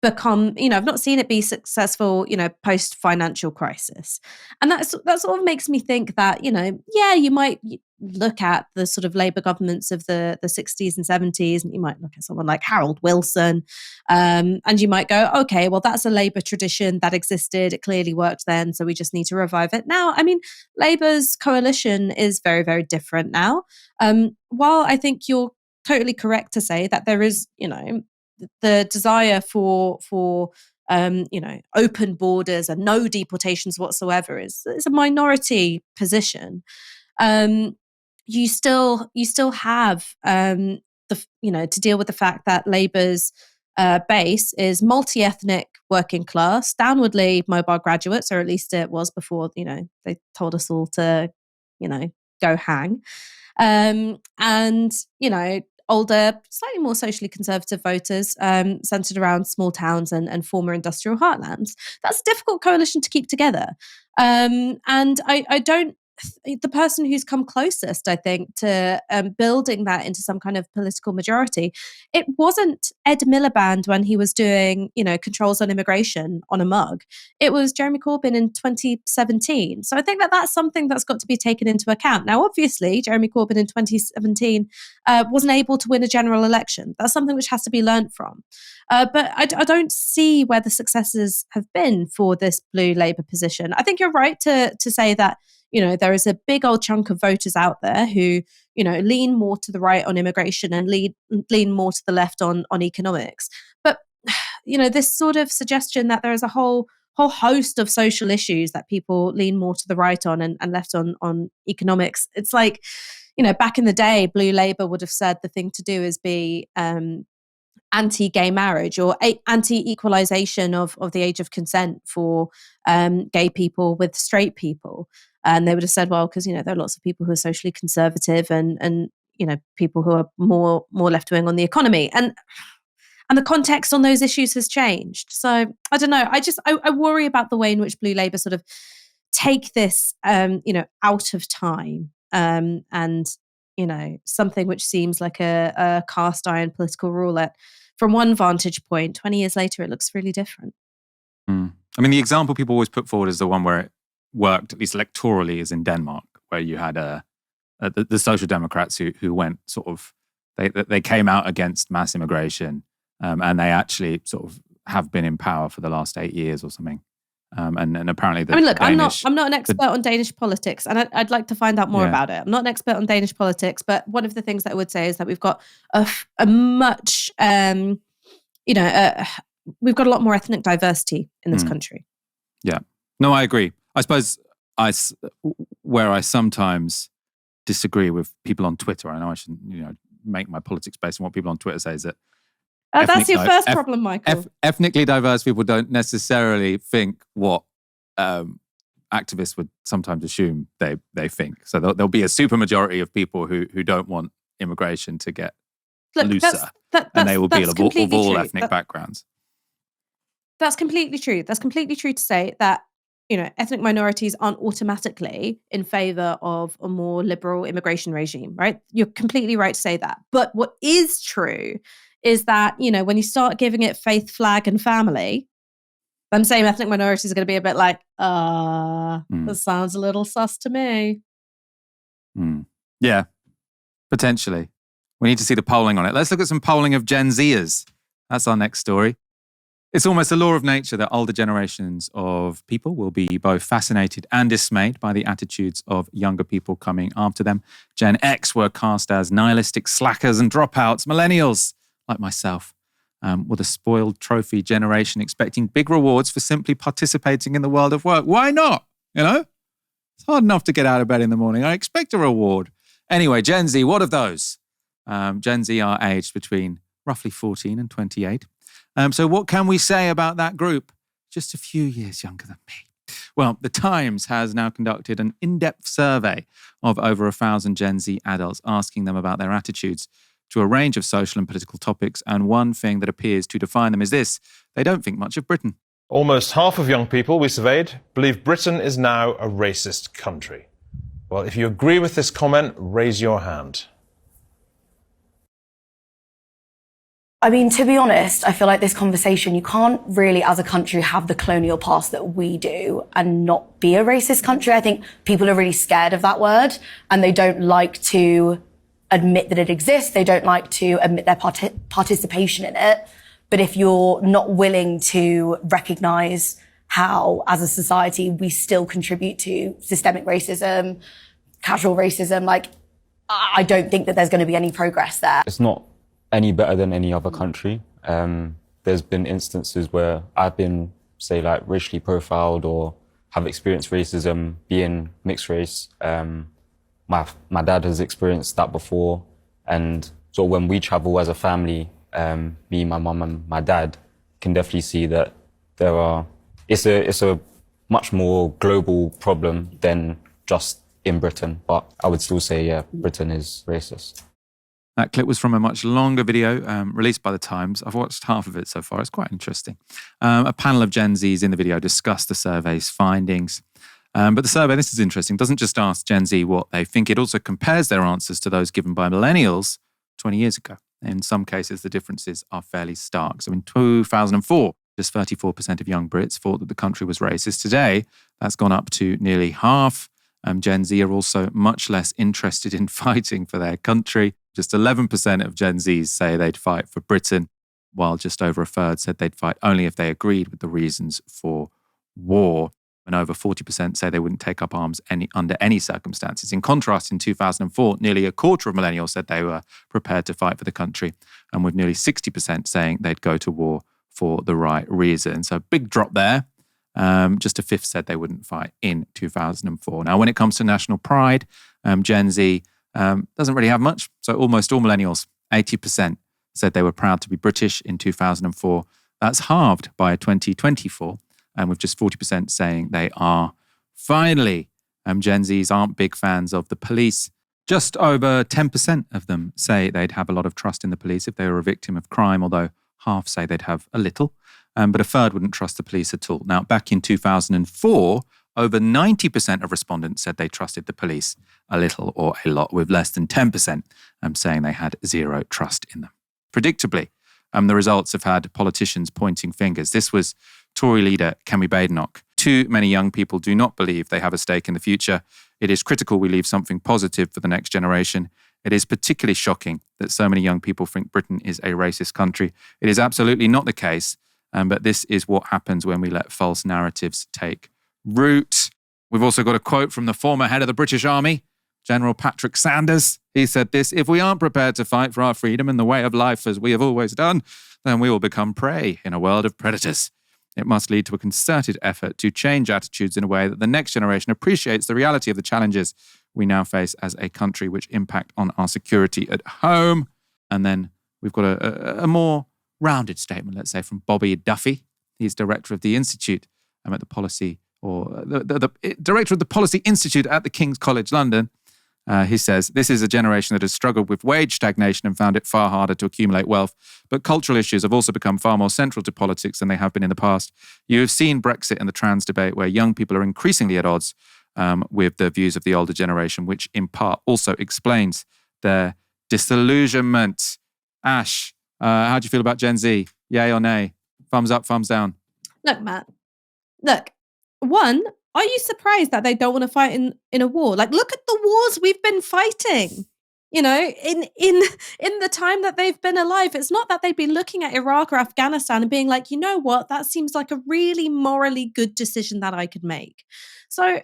I've not seen it be successful, post financial crisis. And that sort of makes me think that, you might look at the sort of Labour governments of the 60s and 70s, and you might look at someone like Harold Wilson, and you might go, okay, well, that's a Labour tradition that existed. It clearly worked then, so we just need to revive it now. I mean, Labour's coalition is very, very different now. While I think you're totally correct to say that there is, the desire for open borders and no deportations whatsoever is a minority position. You still have to deal with the fact that Labour's base is multi-ethnic, working class, downwardly mobile graduates, or at least it was before they told us all to go hang, and older, slightly more socially conservative voters, centred around small towns and former industrial heartlands. That's a difficult coalition to keep together. And I don't the person who's come closest, I think, to building that into some kind of political majority. It wasn't Ed Miliband when he was doing, controls on immigration on a mug. It was Jeremy Corbyn in 2017. So I think that that's something that's got to be taken into account. Now, obviously, Jeremy Corbyn in 2017 wasn't able to win a general election. That's something which has to be learnt from. But I don't see where the successes have been for this blue Labour position. I think you're right to say that, there is a big old chunk of voters out there who, lean more to the right on immigration and lean more to the left on economics. But, this sort of suggestion that there is a whole host of social issues that people lean more to the right on and left on economics. It's like, back in the day, blue Labour would have said the thing to do is be anti-gay marriage or anti-equalisation of the age of consent for gay people with straight people. And they would have said, well, because, there are lots of people who are socially conservative and people who are more left-wing on the economy. And the context on those issues has changed. So I don't know. I worry about the way in which blue Labour sort of take this, out of time and, something which seems like a cast iron political roulette. From one vantage point, 20 years later, it looks really different. I mean, the example people always put forward is the one where it worked, at least electorally, is in Denmark, where you had the Social Democrats who went sort of, they came out against mass immigration, and they actually sort of have been in power for the last 8 years or something. And apparently, I'm not an expert on Danish politics, and I'd like to find out more about it. I'm not an expert on Danish politics, but one of the things that I would say is that we've got a much, we've got a lot more ethnic diversity in this country. Yeah, no, I agree. I suppose where I sometimes disagree with people on Twitter, I know I shouldn't, make my politics based on what people on Twitter say, is that that's your first problem, Michael. Ethnically diverse people don't necessarily think what activists would sometimes assume they think. So there'll be a supermajority of people who don't want immigration to get looser, and they will be of all ethnic backgrounds. That's completely true. That's completely true to say that, ethnic minorities aren't automatically in favor of a more liberal immigration regime, right? You're completely right to say that. But what is true is that, when you start giving it faith, flag, and family, them same ethnic minorities are going to be a bit like, this sounds a little sus to me. Yeah, potentially. We need to see the polling on it. Let's look at some polling of Gen Zers. That's our next story. It's almost a law of nature that older generations of people will be both fascinated and dismayed by the attitudes of younger people coming after them. Gen X were cast as nihilistic slackers and dropouts. Millennials, like myself, were the spoiled trophy generation expecting big rewards for simply participating in the world of work. Why not? It's hard enough to get out of bed in the morning. I expect a reward. Anyway, Gen Z, what of those? Gen Z are aged between roughly 14 and 28. So what can we say about that group? Just a few years younger than me. Well, The Times has now conducted an in-depth survey of over 1,000 Gen Z adults, asking them about their attitudes to a range of social and political topics. And one thing that appears to define them is this: they don't think much of Britain. Almost half of young people we surveyed believe Britain is now a racist country. Well, if you agree with this comment, raise your hand. I mean, to be honest, I feel like this conversation, you can't really, as a country, have the colonial past that we do and not be a racist country. I think people are really scared of that word and they don't like to admit that it exists. They don't like to admit their participation in it. But if you're not willing to recognise how, as a society, we still contribute to systemic racism, casual racism, I don't think that there's going to be any progress there. It's not any better than any other country. There's been instances where I've been, say, racially profiled or have experienced racism being mixed race. My dad has experienced that before. And so when we travel as a family, me, my mum and my dad can definitely see that it's a much more global problem than just in Britain. But I would still say, yeah, Britain is racist. That clip was from a much longer video released by The Times. I've watched half of it so far. It's quite interesting. A panel of Gen Zs in the video discussed the survey's findings. But the survey, this is interesting, doesn't just ask Gen Z what they think. It also compares their answers to those given by millennials 20 years ago. In some cases, the differences are fairly stark. So in 2004, just 34% of young Brits thought that the country was racist. Today, that's gone up to nearly half. Gen Z are also much less interested in fighting for their country. Just 11% of Gen Zs say they'd fight for Britain, while just over a third said they'd fight only if they agreed with the reasons for war. And over 40% say they wouldn't take up arms under any circumstances. In contrast, in 2004, nearly a quarter of millennials said they were prepared to fight for the country, and with nearly 60% saying they'd go to war for the right reason. So a big drop there. Just a fifth said they wouldn't fight in 2004. Now, when it comes to national pride, Gen Z doesn't really have much. So almost all millennials, 80%, said they were proud to be British in 2004. That's halved by 2024. And with just 40% saying they are. Finally, Gen Zs aren't big fans of the police. Just over 10% of them say they'd have a lot of trust in the police if they were a victim of crime, although half say they'd have a little. But a third wouldn't trust the police at all. Now, back in 2004, over 90% of respondents said they trusted the police a little or a lot, with less than 10% saying they had zero trust in them. Predictably, the results have had politicians pointing fingers. This was Tory leader Kemi Badenoch. Too many young people do not believe they have a stake in the future. It is critical we leave something positive for the next generation. It is particularly shocking that so many young people think Britain is a racist country. It is absolutely not the case, but this is what happens when we let false narratives take root. We've also got a quote from the former head of the British Army, General Patrick Sanders. He said this: "If we aren't prepared to fight for our freedom and the way of life as we have always done, then we will become prey in a world of predators. It must lead to a concerted effort to change attitudes in a way that the next generation appreciates the reality of the challenges we now face as a country, which impact on our security at home." And then we've got a more rounded statement, let's say, from Bobby Duffy. He's director of the Institute at the Policy, or the director of the Policy Institute at the King's College London. He says, "This is a generation that has struggled with wage stagnation and found it far harder to accumulate wealth. But cultural issues have also become far more central to politics than they have been in the past. You have seen Brexit and the trans debate, where young people are increasingly at odds with the views of the older generation, which in part also explains their disillusionment." Ash, how do you feel about Gen Z? Yay or nay? Thumbs up, thumbs down? Look, Matt. Look, one, are you surprised that they don't want to fight in a war? Like, look at the wars we've been fighting. You know, in the time that they've been alive. It's not that they'd be looking at Iraq or Afghanistan and being like, you know what, that seems like a really morally good decision that I could make. So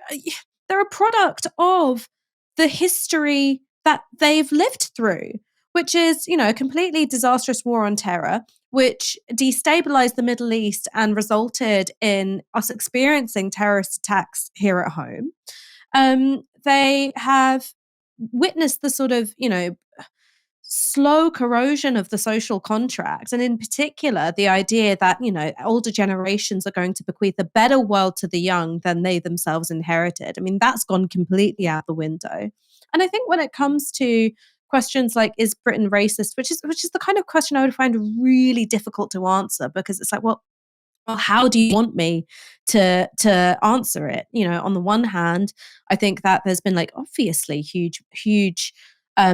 they're a product of the history that they've lived through, which is, you know, a completely disastrous war on terror, which destabilized the Middle East and resulted in us experiencing terrorist attacks here at home. They have witnessed the sort of, you know, slow corrosion of the social contract. And in particular, the idea that, you know, older generations are going to bequeath a better world to the young than they themselves inherited. I mean, that's gone completely out the window. And I think when it comes to questions like, is Britain racist, which is the kind of question I would find really difficult to answer, because it's like, well, how do you want me to answer it? You know, on the one hand, I think that there's been like obviously huge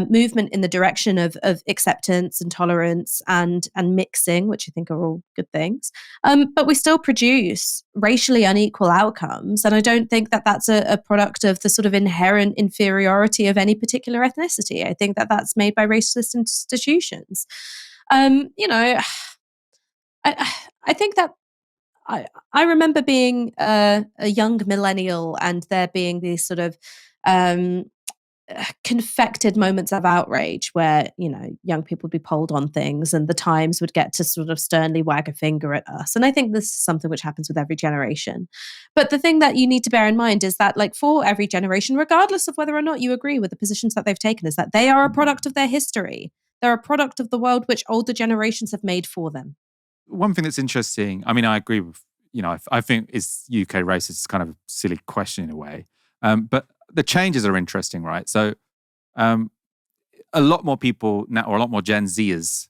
movement in the direction of acceptance and tolerance and mixing, which I think are all good things. But we still produce racially unequal outcomes. And I don't think that that's a product of the sort of inherent inferiority of any particular ethnicity. I think that that's made by racist institutions. You know, I think that I remember being a young millennial and there being these sort of confected moments of outrage where, you know, young people would be polled on things and the Times would get to sort of sternly wag a finger at us. And I think this is something which happens with every generation. But the thing that you need to bear in mind is that, like, for every generation, regardless of whether or not you agree with the positions that they've taken, is that they are a product of their history. They're a product of the world which older generations have made for them. One thing that's interesting, I mean, I agree with, you know, I think is UK racist is kind of a silly question in a way. But the changes are interesting, right? So a lot more people now, or a lot more Gen Zers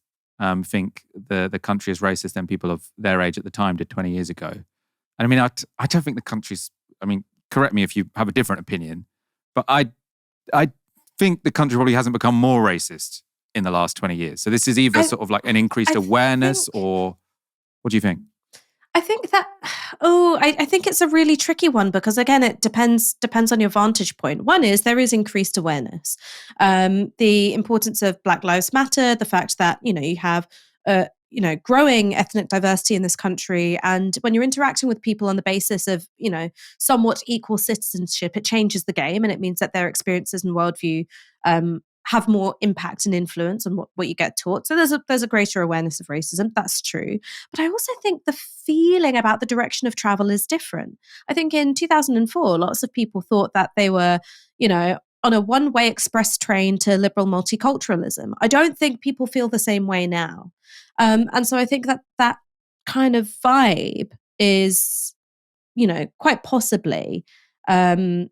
think the country is racist than people of their age at the time did 20 years ago. And I mean, I don't think the country's, I mean, correct me if you have a different opinion, but I think the country probably hasn't become more racist in the last 20 years. So this is either sort of like an increased awareness, or what do you think? I think that, I think it's a really tricky one, because again, it depends on your vantage point. One is there is increased awareness. The importance of Black Lives Matter, the fact that, you have, growing ethnic diversity in this country. And when you're interacting with people on the basis of, somewhat equal citizenship, it changes the game, and it means that their experiences and worldview have more impact and influence on what you get taught. So there's a greater awareness of racism. That's true. But I also think the feeling about the direction of travel is different. I think in 2004, lots of people thought that they were, on a one-way express train to liberal multiculturalism. I don't think people feel the same way now. And so I think that kind of vibe is, quite possibly impacting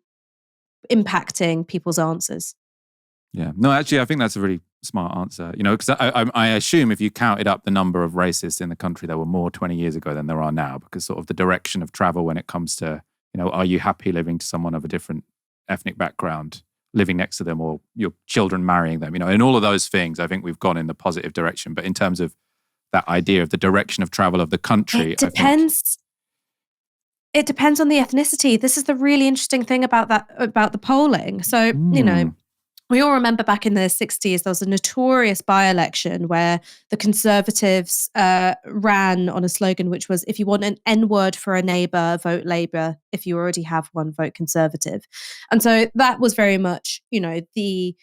people's answers. Yeah. No, actually, I think that's a really smart answer. Because I assume if you counted up the number of racists in the country, there were more 20 years ago than there are now, because sort of the direction of travel when it comes to, are you happy living to someone of a different ethnic background, living next to them, or your children marrying them, and all of those things, I think we've gone in the positive direction. But in terms of that idea of the direction of travel of the country, it depends. It depends on the ethnicity. This is the really interesting thing about the polling. So, we all remember back in the 60s, there was a notorious by-election where the Conservatives ran on a slogan which was, if you want an N-word for a neighbour, vote Labour. If you already have one, vote Conservative. And so that was very much, the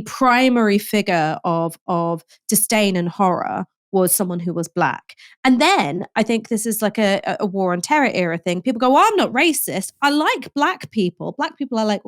primary figure of disdain and horror was someone who was Black. And then I think this is like a war on terror era thing. People go, I'm not racist. I like Black people. Black people are like,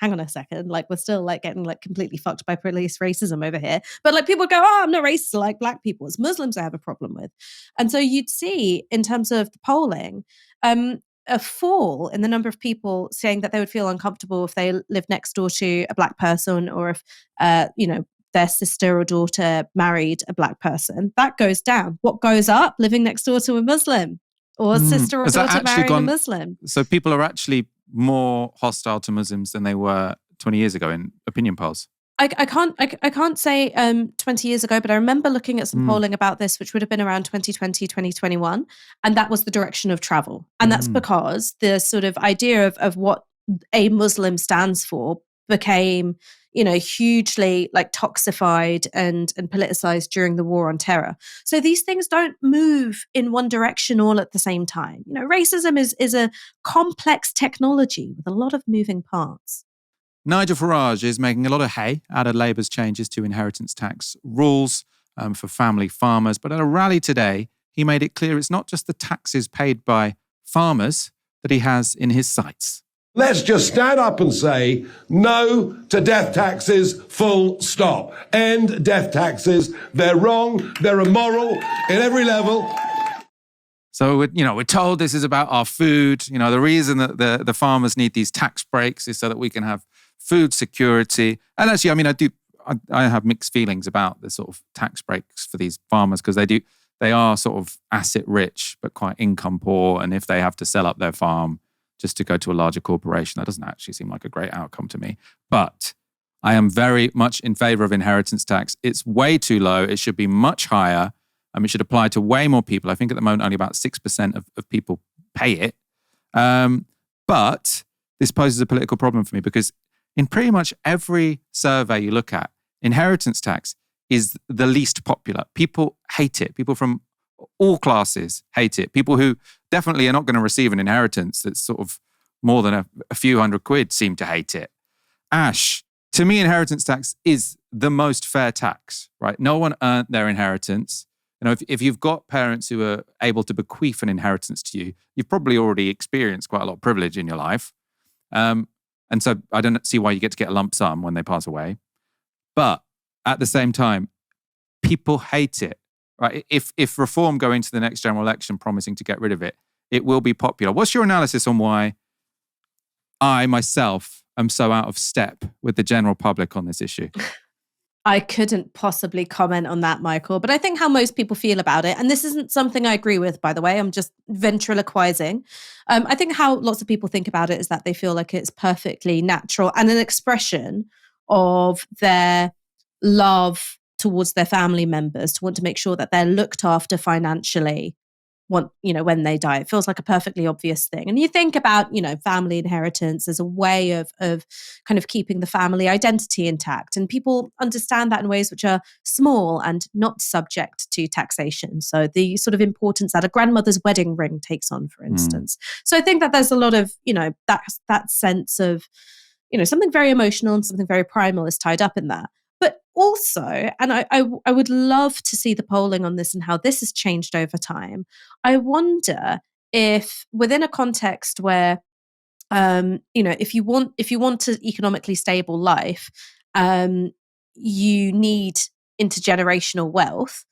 hang on a second, like we're still like getting like completely fucked by police racism over here. But like people go, I'm not racist, I like Black people. It's Muslims I have a problem with. And so you'd see in terms of the polling, a fall in the number of people saying that they would feel uncomfortable if they lived next door to a Black person, or if, their sister or daughter married a Black person. That goes down. What goes up? Living next door to a Muslim, or sister or daughter marrying a Muslim. So people are actually more hostile to Muslims than they were 20 years ago in opinion polls? I can't say 20 years ago, but I remember looking at some polling about this, which would have been around 2020, 2021, and that was the direction of travel. And that's because the sort of idea of what a Muslim stands for became, hugely like toxified and politicized during the war on terror. So these things don't move in one direction all at the same time. Racism is a complex technology with a lot of moving parts. Nigel Farage is making a lot of hay out of Labour's changes to inheritance tax rules for family farmers. But at a rally today, he made it clear it's not just the taxes paid by farmers that he has in his sights. Let's just stand up and say no to death taxes, full stop. End death taxes. They're wrong. They're immoral in every level. So, we're told this is about our food. The reason that the farmers need these tax breaks is so that we can have food security. And actually, I have mixed feelings about the sort of tax breaks for these farmers, because they are sort of asset rich, but quite income poor. And if they have to sell up their farm just to go to a larger corporation, that doesn't actually seem like a great outcome to me. But I am very much in favor of inheritance tax. It's way too low. It should be much higher. It should apply to way more people. I think at the moment only about 6% of people pay it. But this poses a political problem for me, because in pretty much every survey you look at, inheritance tax is the least popular. People hate it. People from all classes hate it. People who definitely are not going to receive an inheritance that's sort of more than a few £100 seem to hate it. Ash, to me, inheritance tax is the most fair tax, right? No one earned their inheritance. If you've got parents who are able to bequeath an inheritance to you, you've probably already experienced quite a lot of privilege in your life. And so I don't see why you get a lump sum when they pass away. But at the same time, people hate it. Right? If reform go into the next general election promising to get rid of it, it will be popular. What's your analysis on why I myself am so out of step with the general public on this issue? I couldn't possibly comment on that, Michael, but I think how most people feel about it, and this isn't something I agree with, by the way, I'm just ventriloquizing. I think how lots of people think about it is that they feel like it's perfectly natural and an expression of their love towards their family members, to want to make sure that they're looked after financially when they die. It feels like a perfectly obvious thing. And you think about, family inheritance as a way of kind of keeping the family identity intact. And people understand that in ways which are small and not subject to taxation. So the sort of importance that a grandmother's wedding ring takes on, for instance. So I think that there's a lot of, that sense of, something very emotional and something very primal is tied up in that. But also, and I would love to see the polling on this and how this has changed over time. I wonder if within a context where, if you want an economically stable life, you need intergenerational wealth.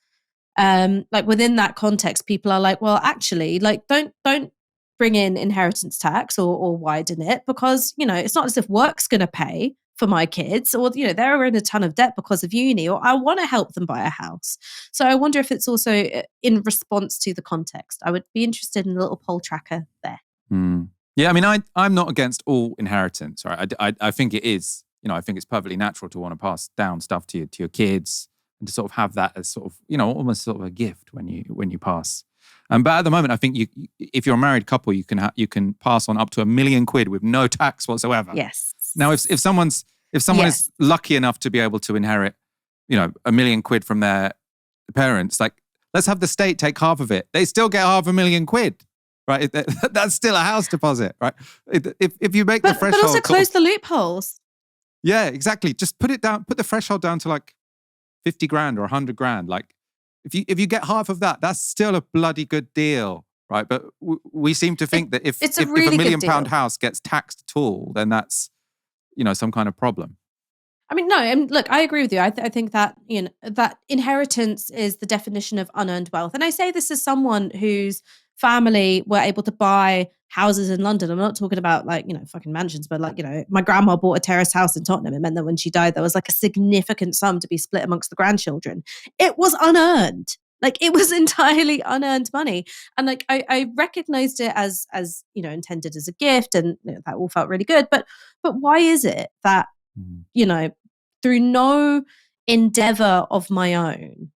Like within that context, people are like, well, actually, like don't bring in inheritance tax or widen it, because it's not as if work's going to pay for my kids, or they're in a ton of debt because of uni, or I want to help them buy a house. So I wonder if it's also in response to the context. I would be interested in a little poll tracker there. Yeah, I mean, I'm not against all inheritance, right? I think it is, I think it's perfectly natural to want to pass down stuff to your kids and to sort of have that as sort of, almost sort of a gift when you pass. But at the moment, I think if you're a married couple, you can pass on up to £1 million with no tax whatsoever. Yes. Now, if someone is lucky enough to be able to inherit, £1 million from their parents, like, let's have the state take half of it. They still get £500,000, right? That's still a house deposit, right? If you make the threshold, but also close the loopholes. Yeah, exactly. Just put the threshold down to like 50 grand or 100 grand. Like, if you get half of that, that's still a bloody good deal, right? But we seem to think that if a £1 million house gets taxed at all, then that's some kind of problem. I mean, no, and look, I agree with you. I think that that inheritance is the definition of unearned wealth. And I say this as someone whose family were able to buy houses in London. I'm not talking about fucking mansions, but my grandma bought a terraced house in Tottenham. It meant that when she died, there was like a significant sum to be split amongst the grandchildren. It was unearned. Like, it was entirely unearned money. And like, I recognized it as intended as a gift, and that all felt really good. But why is it that, through no endeavor of my own,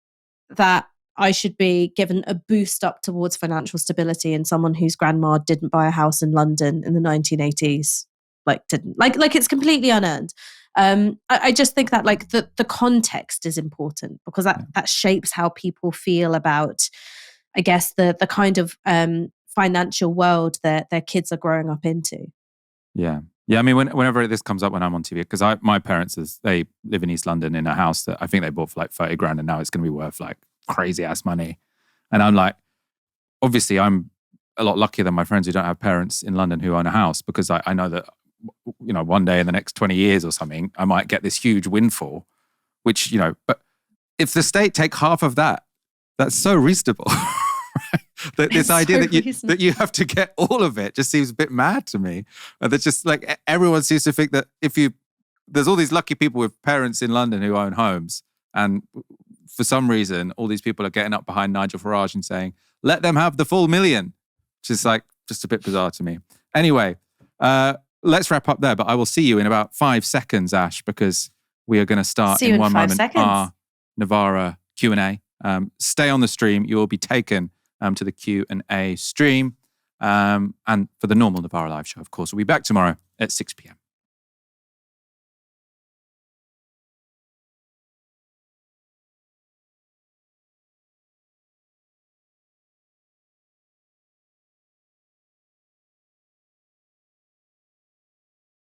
that I should be given a boost up towards financial stability, and someone whose grandma didn't buy a house in London in the 1980s, didn't. Like it's completely unearned. I just think that the context is important, because that shapes how people feel about, I guess, the kind of financial world that their kids are growing up into. Yeah. I mean, whenever this comes up when I'm on TV, because my parents, they live in East London in a house that I think they bought for like 30 grand, and now it's going to be worth like crazy ass money. And I'm like, obviously I'm a lot luckier than my friends who don't have parents in London who own a house, because I know that one day in the next 20 years or something, I might get this huge windfall, which, but if the state take half of that, that's so reasonable. Right? This idea that you have to get all of it just seems a bit mad to me. That's just like, everyone seems to think that there's all these lucky people with parents in London who own homes, and for some reason, all these people are getting up behind Nigel Farage and saying, let them have the full $1 million, which is like just a bit bizarre to me. Anyway, let's wrap up there, but I will see you in about 5 seconds, Ash, because we are going to start in 1 moment our Novara Q&A. Stay on the stream. You will be taken to the Q&A stream. And for the normal Novara live show, of course, we'll be back tomorrow at 6 p.m.